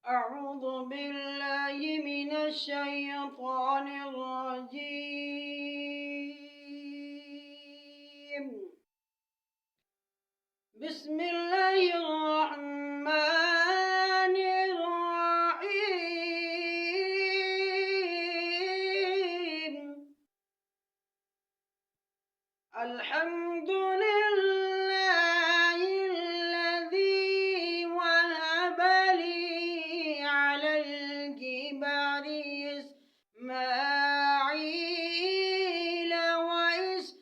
أعوذ بالله من الشيطان الرجيم. بسم الله الرحمن الرحيم. الحمد لله الذي وهب لي على الكبر إسماعيل وإسحاق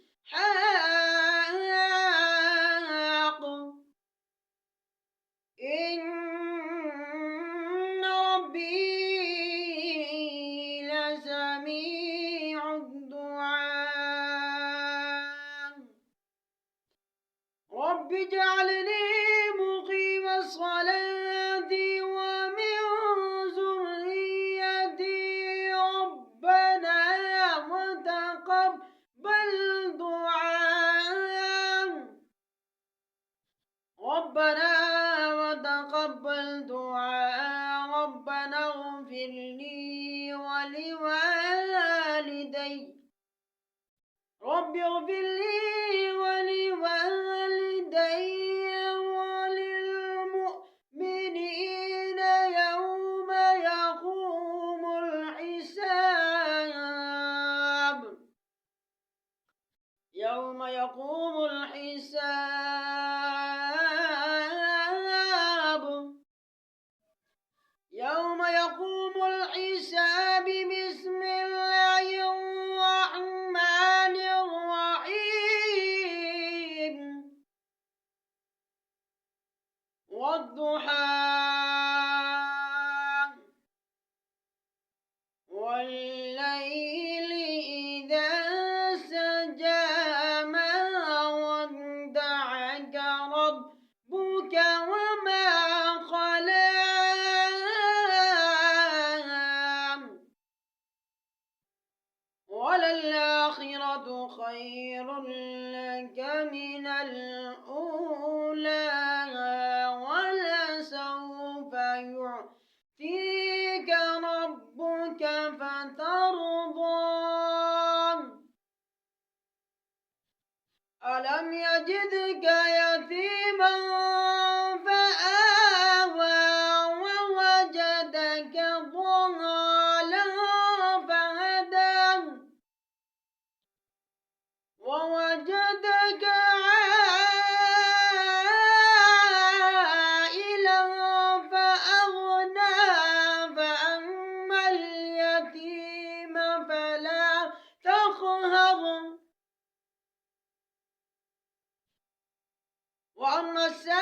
إن ربي لسميع الدعاء. رب اجعلني مقيم الصلاة ومن ذريتي ربنا وتقبل دعاء. ربنا اغفر لي ولوالدي. رب اغفر لي ولوالدي وللمؤمنين يوم يقوم الحساب. يوم يقوم الحساب. بسم الله الرحمن الرحيم. والضحى والليل إذا سجى ما ودعك ربك وما قلى. وللآخرة خير لك من الأولى ولسوف يعطيك ربك فترضى. ألم يجدك يتيما فآوى ووجدك ضالا فهدى ووجدك عائلا فأغنى. فأما اليتيم فلا تقهر وأما السائل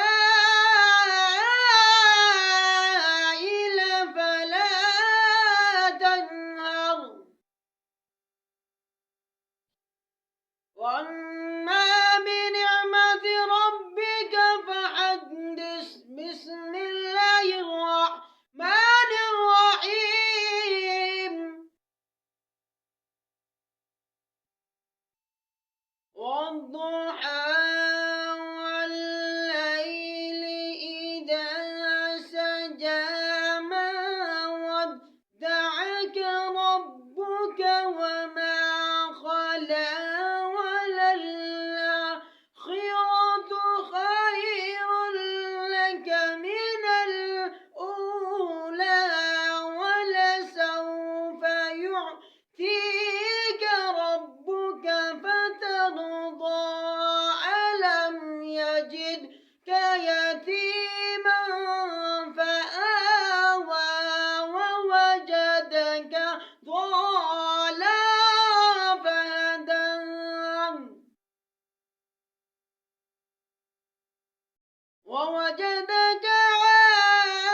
فلا تنهر. وأما بنعمة ربك فحدث. بسم الله الرحمن الرحيم. والضحى والليل إذا سجى ما ودعك ربك وما قلى. وللآخرة خير لك من الأولى ولسوف يعطيك ربك فترضى. ألم يجدك يتيما فآوى ووجدك ضالا فهدى ووجدك عائلا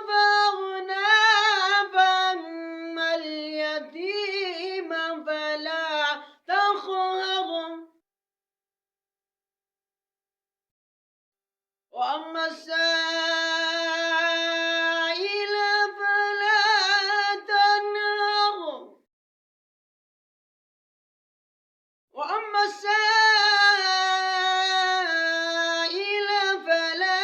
فأغنى. فأما اليتيم فلا تقهر وأما السائل فلا تنهر. وأما السائل فلا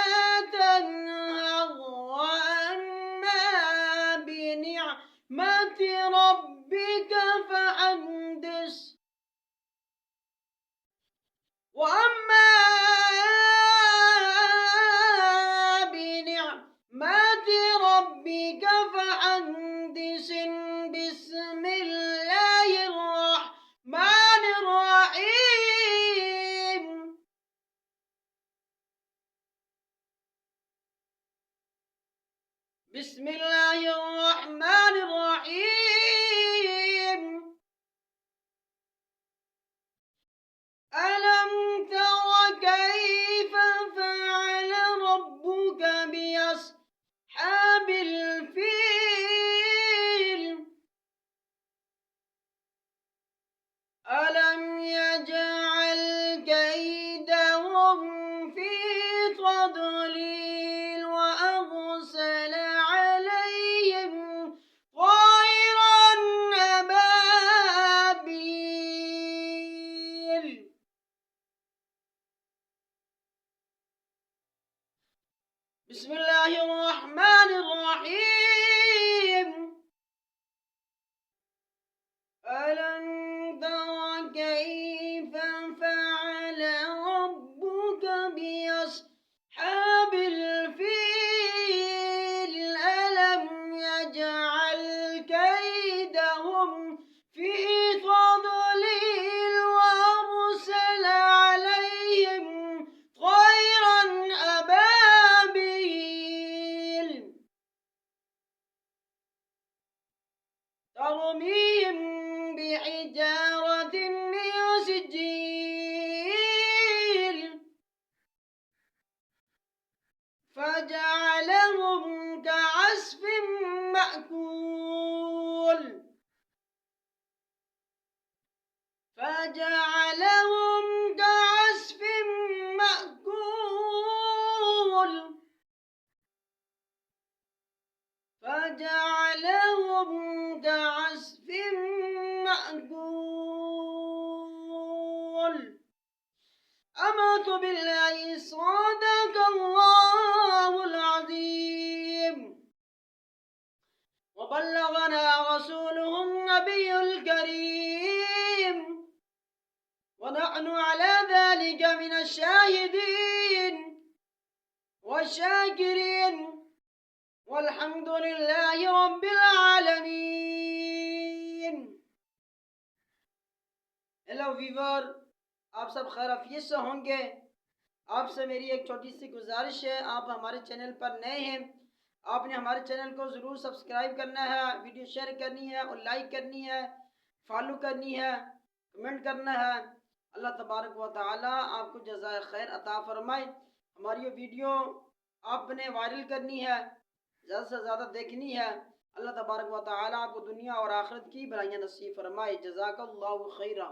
بسم الله الرحمن الرحيم ألم تر كيف فعل ربك بأصحاب الفيل ألم يجعل كيدهم في تضليل وأرسل عليهم طيرا أبابيل بسم الله الرحمن الرحيم ألم تر كيف فعل ربك بأصحاب الفيل ألم يجعل كيدهم في تضليل وأرسل عليهم طيرا أبابيل ترميهم بحجارة من سجيل فجعلهم كعصف مأكول فجعلهم كعصف مأكول فجعلهم كعصف مأكول آمنت بالله صدق الله العظيم وبلغنا رسوله النبي الكريم ونحن على ذلك من الشاهدين والشاكرين والحمد لله رب العالمين। Hello Weaver, आप सब खैरियत से होंगे। आपसे मेरी एक छोटी सी गुजारिश है, आप हमारे चैनल पर नए हैं, आपने हमारे चैनल को ज़रूर सब्सक्राइब करना है, वीडियो शेयर करनी है और लाइक करनी है, फॉलो करनी है, कमेंट करना है। अल्लाह तबारक व तआला आपको जज़ाए खैर अता फरमाए। हमारी ये वीडियो आपने वायरल करनी है, ज़्यादा से ज़्यादा देखनी है। अल्लाह तबारक व तआला आपको दुनिया और आखिरत की भलाइयाँ नसीब फरमाए। जज़ाकल्लाहु खैरा।